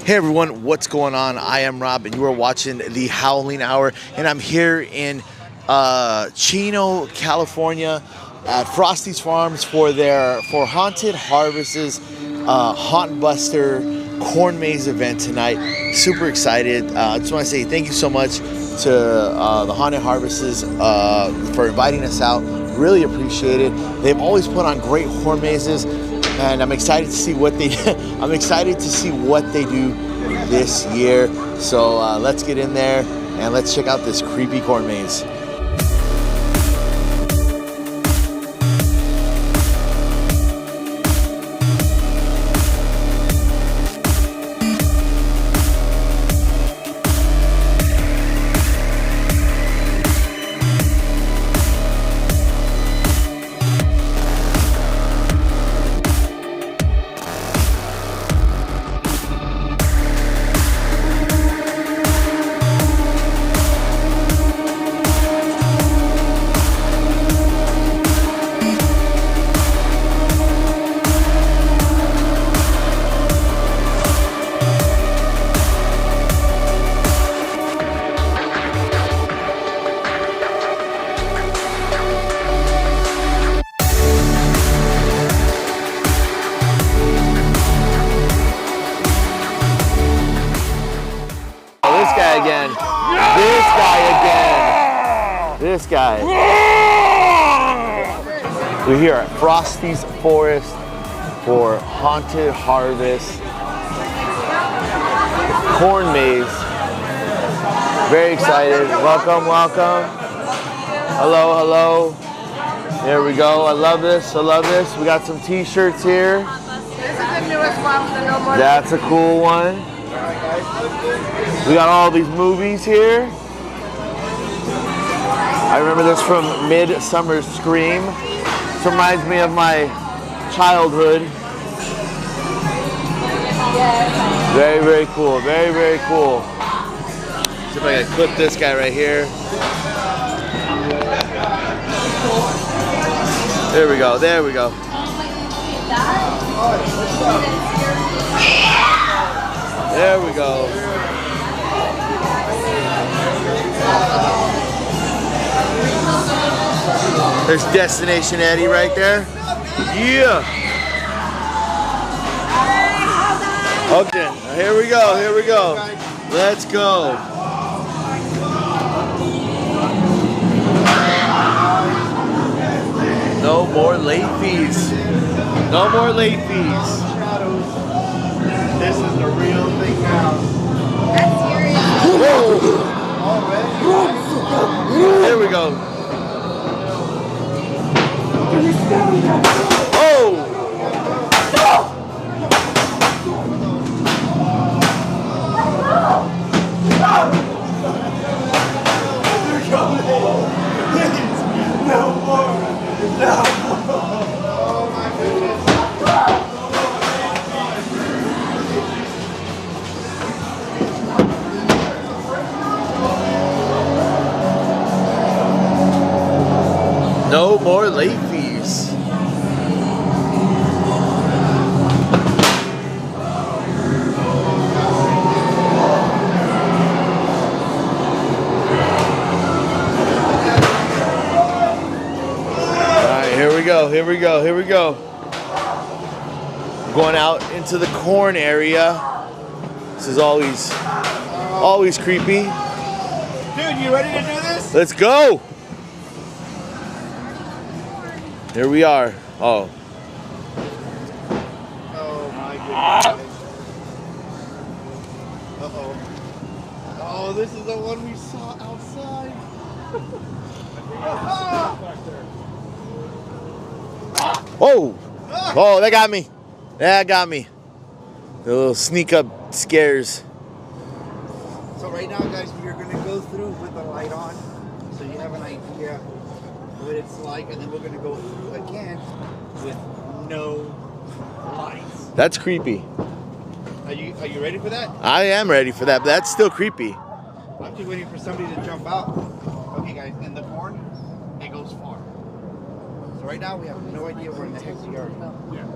Hey everyone, what's going on? I am Rob and you are watching the Howling Hour, and I'm here in Chino, California at Frosty's Farms for Haunted Harvest's Hauntbuster corn maze event tonight. Super excited. I just want to say thank you so much to the Haunted Harvests for inviting us out. Really appreciate it. They've always put on great corn mazes, and I'm excited to see what they do this year. So let's get in there and let's check out this creepy corn maze. This guy. We're here at Frosty's Forest for Haunted Harvest corn maze. Very excited. Welcome, welcome. Hello, hello. There we go. I love this. I love this. We got some t-shirts here. That's a cool one. We got all these movies here. I remember this from Midsummer Scream. This reminds me of my childhood. Very, very cool. Very, very cool. See if I can clip this guy right here. There we go. There we go. There we go. There's Destination Eddie right there. Yeah. Okay, here we go, here we go. Let's go. No more late fees. No more late fees. This is the real thing now. That's serious. There we go. Oh! No more. No. Oh my goodness. No more late fees. Here we go, here we go, here we go. Going out into the corn area. This is always creepy. Dude, you ready to do this? Let's go. Here we are. Oh. Oh my goodness. Uh-oh. Oh, this is the one we saw outside. Oh. Oh, that got me. That got me. The little sneak up scares. So right now, guys, we are going to go through with the light on, so you have an idea what it's like, and then we're going to go through again with no lights. That's creepy. Are you ready for that? I am ready for that, but that's still creepy. I'm just waiting for somebody to jump out. Okay, guys, in the corn, it goes far. So right now, we have no idea where in the heck we are. Yeah.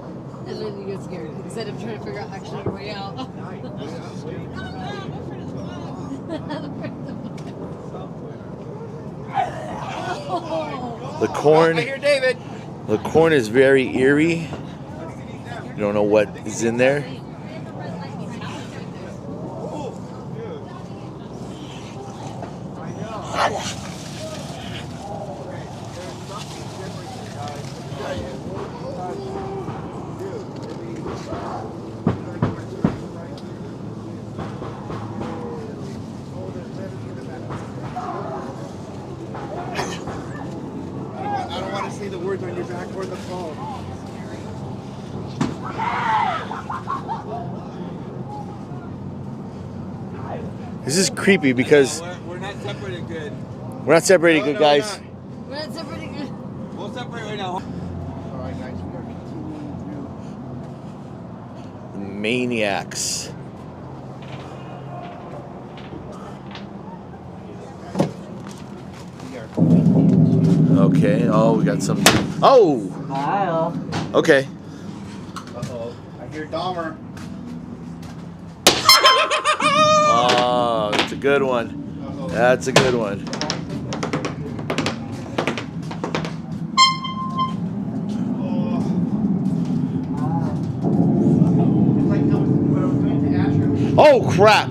And then you get scared instead of trying to figure out actually a way out. The corn. I hear David. The corn is very eerie. You don't know what is in there. I don't want to say the words on your back or the phone. This is creepy because We're not separated good. we're not separating good, guys. We're not separating good. We'll separate right now. Alright guys, we are continuing The maniacs. Okay. Oh, we got some. Oh. Kyle. Okay. Uh-oh. I hear Dahmer. Oh, that's a good one. Uh-oh. That's a good one. It's like when I was going to Asher. Oh crap!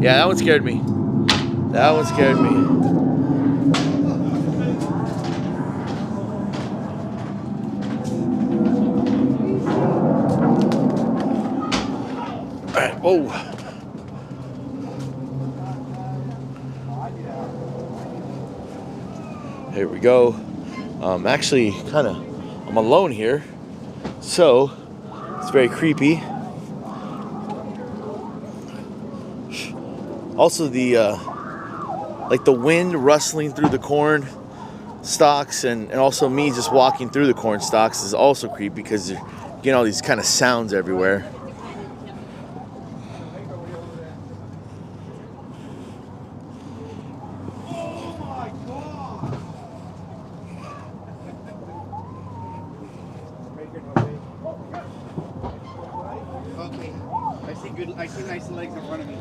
Yeah, that one scared me. That one scared me. All right. Whoa. Here we go. Actually, I'm alone here, so it's very creepy. Also, like the wind rustling through the corn stalks, and also me just walking through the corn stalks is also creepy because you're getting all these kind of sounds everywhere. Okay. I see nice legs in front of me.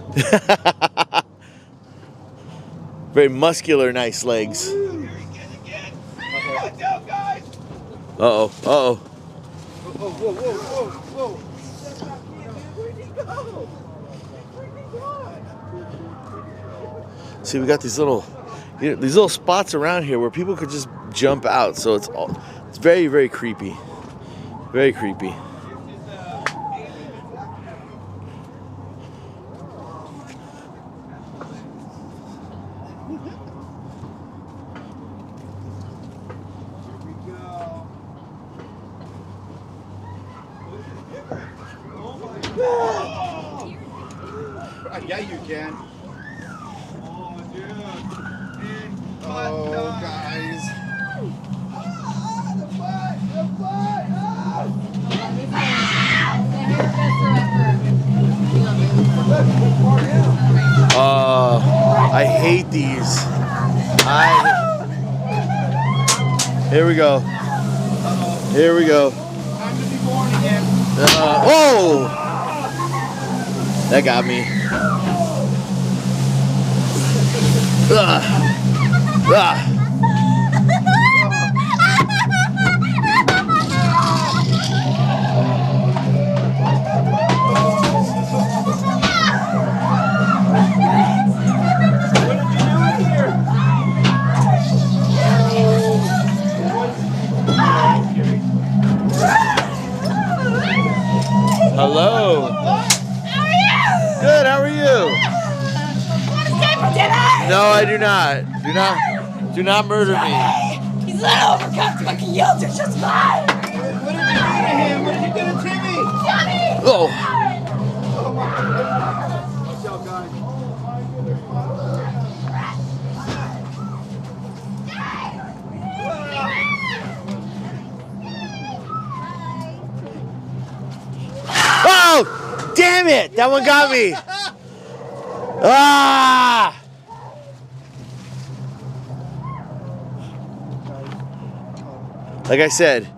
Very muscular, nice legs. Uh-oh. Uh-oh, uh-oh. Whoa, whoa, whoa, whoa, whoa. See, we got these little spots around here where people could just jump out. So it's very, very creepy. Very creepy. Yeah, you can. Oh, guys. I hate these. Here we go. Here we go. Time to be born again. Whoa! That got me. Hello. How are you? Good. How are you? Want to stay for dinner? No, I do not. Do not murder me. He's a little overcooked, but yields are just fine. What did you do to him? What did you do to Timmy? Johnny! Oh. Oh my God. Watch out, guys. Oh! Damn it! That one got me. Ah! Like I said,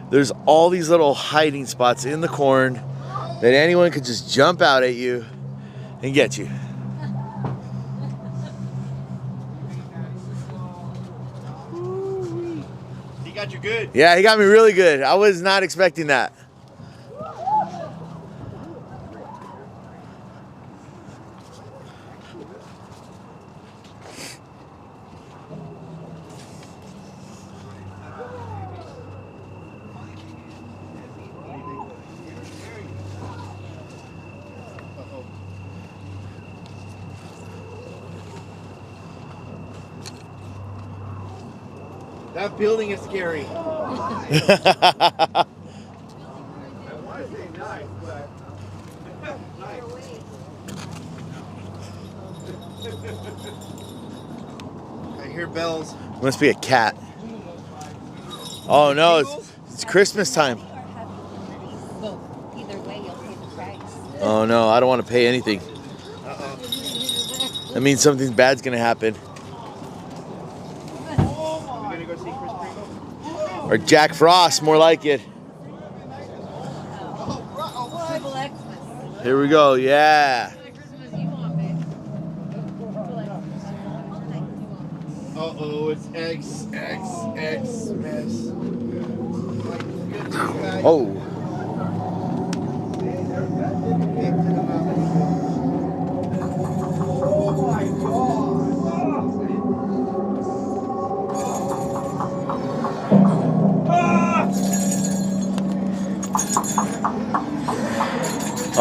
there's all these little hiding spots in the corn that anyone could just jump out at you and get you. He got you good. Yeah, he got me really good. I was not expecting that. That building is scary. I hear bells. Must be a cat. Oh no, it's Christmas time. Both. Either way, you'll pay the price. Oh no, I don't want to pay anything. That means something bad's gonna happen. We're gonna go see Chris Kringle. Or Jack Frost, more like it. Triple Xmas. Here we go, yeah. What Christmas you want, babe? Uh-oh, it's Xmas. My goodness, guys. Oh.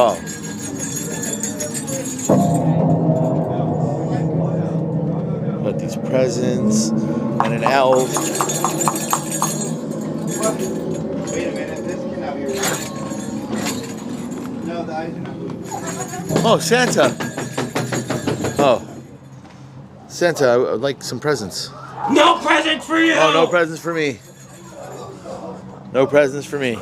Oh. Got these presents and an elf. Wait a minute, this cannot be right. No, the eyes are not moving. Oh, Santa. Oh. Santa, I would like some presents. No present for you! Oh, no presents for me. No presents for me.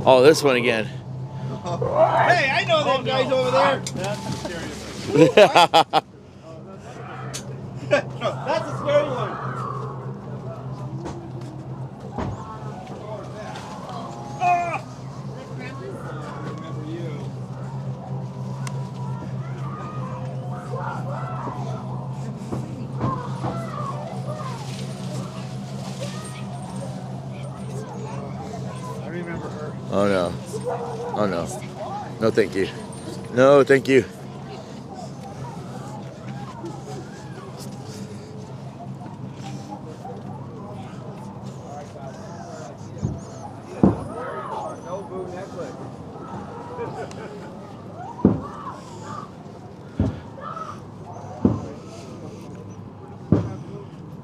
Oh, this one again. Hey, I know them guys over there. That's a scary No, that's a scary one. I remember her. Oh no. Oh no. No, thank you. No, thank you. No boo necklace.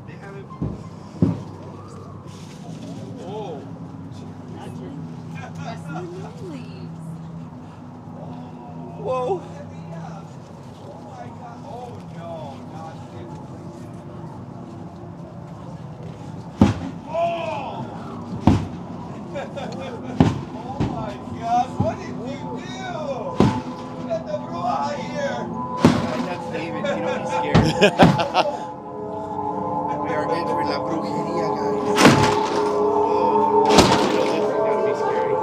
They have it. Oh. Whoa. That's David. You know he's scared. We are entering La Brujeria, guys. Oh, this is gotta be scary.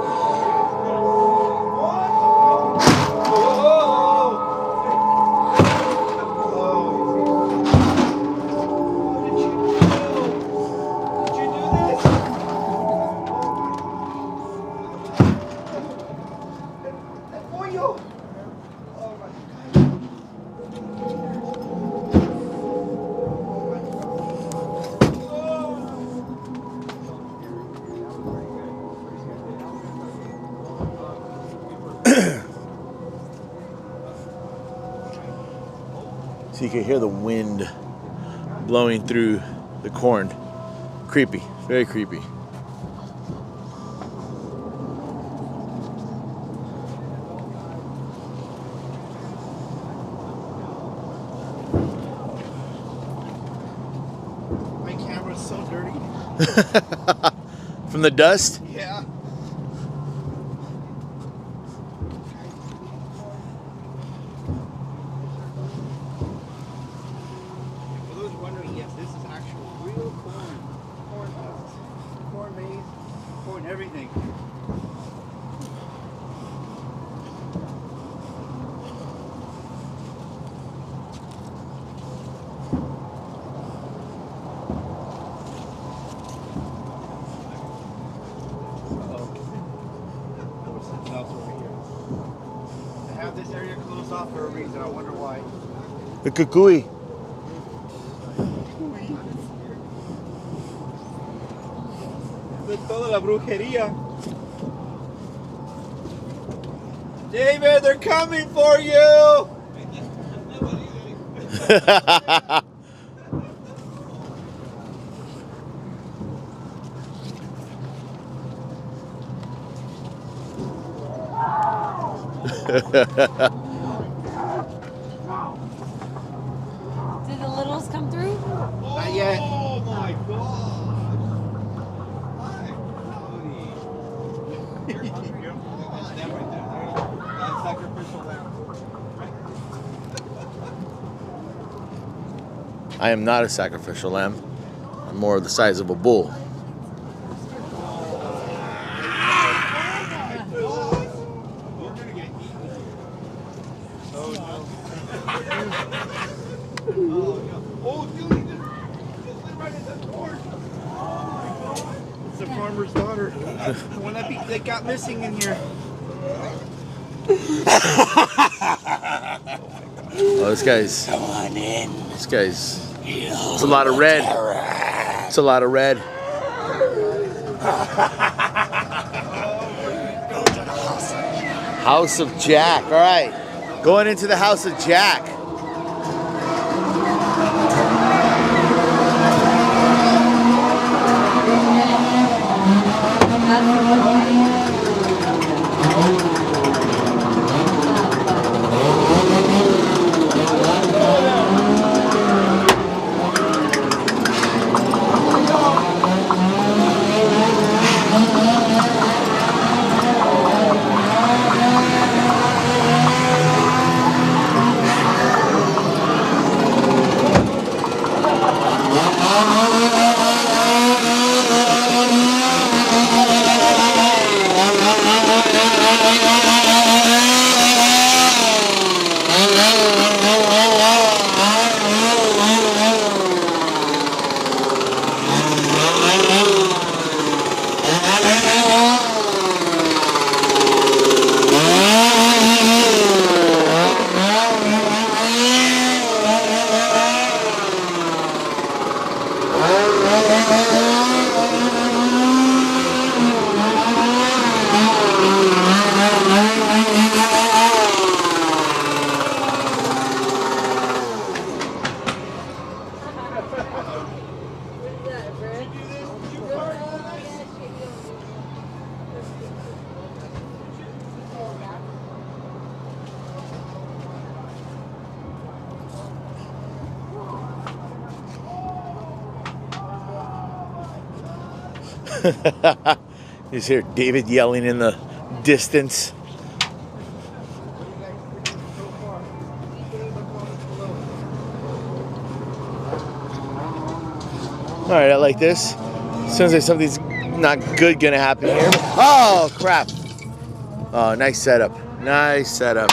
So you can hear the wind blowing through the corn. Creepy. Very creepy. My camera's so dirty. From the dust? Yeah. For those wondering, yes, this is actual real corn. Corn husks, corn maize, corn everything. They have this area closed off for a reason. I wonder why. The cucuy. De toda la brujería. David, they're coming for you. Did the littles come through? Not yet. Oh my god! I am not a sacrificial lamb. I'm more the size of a bull. It's the farmer's daughter. The one that got missing in here. Oh, this guy's. Come on in. This guy's. It's a lot of red. It's a lot of red. House of Jack. All right. Going into the House of Jack. You just hear David yelling in the distance. All right, I like this. Sounds like something's not good gonna happen here. Oh, crap. Oh, nice setup. Nice setup.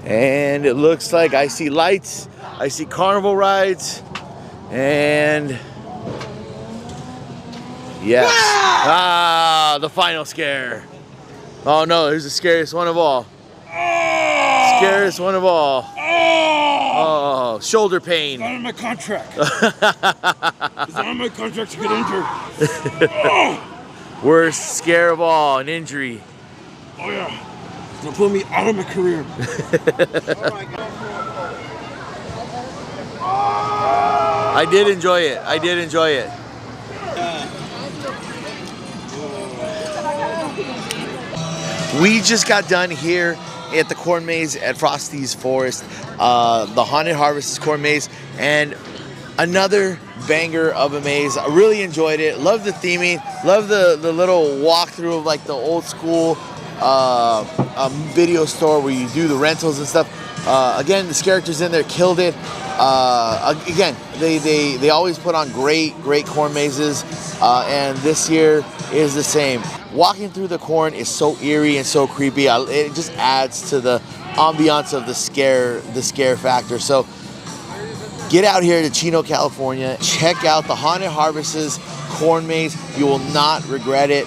And it looks like I see lights. I see carnival rides. And yes. Ah, the final scare. Oh no, here's the scariest one of all. Scariest one of all. Oh, shoulder pain. It's not in my contract. It's not in my contract to get injured. Worst scare of all, an injury. Oh yeah. It's gonna put me out of my career. Oh my God. I did enjoy it. I did enjoy it. We just got done here at the corn maze at Frosty's Forest, the Haunted Harvest's corn maze, and another banger of a maze. I really enjoyed it. Love the theming. Love the little walkthrough of like the old school video store where you do the rentals and stuff. Again, the characters in there killed it. Again, they always put on great corn mazes, and this year is the same. Walking through the corn is so eerie and so creepy. It just adds to the ambiance of the scare factor. So get out here to Chino, California. Check out the Haunted Harvest's corn maze. You will not regret it.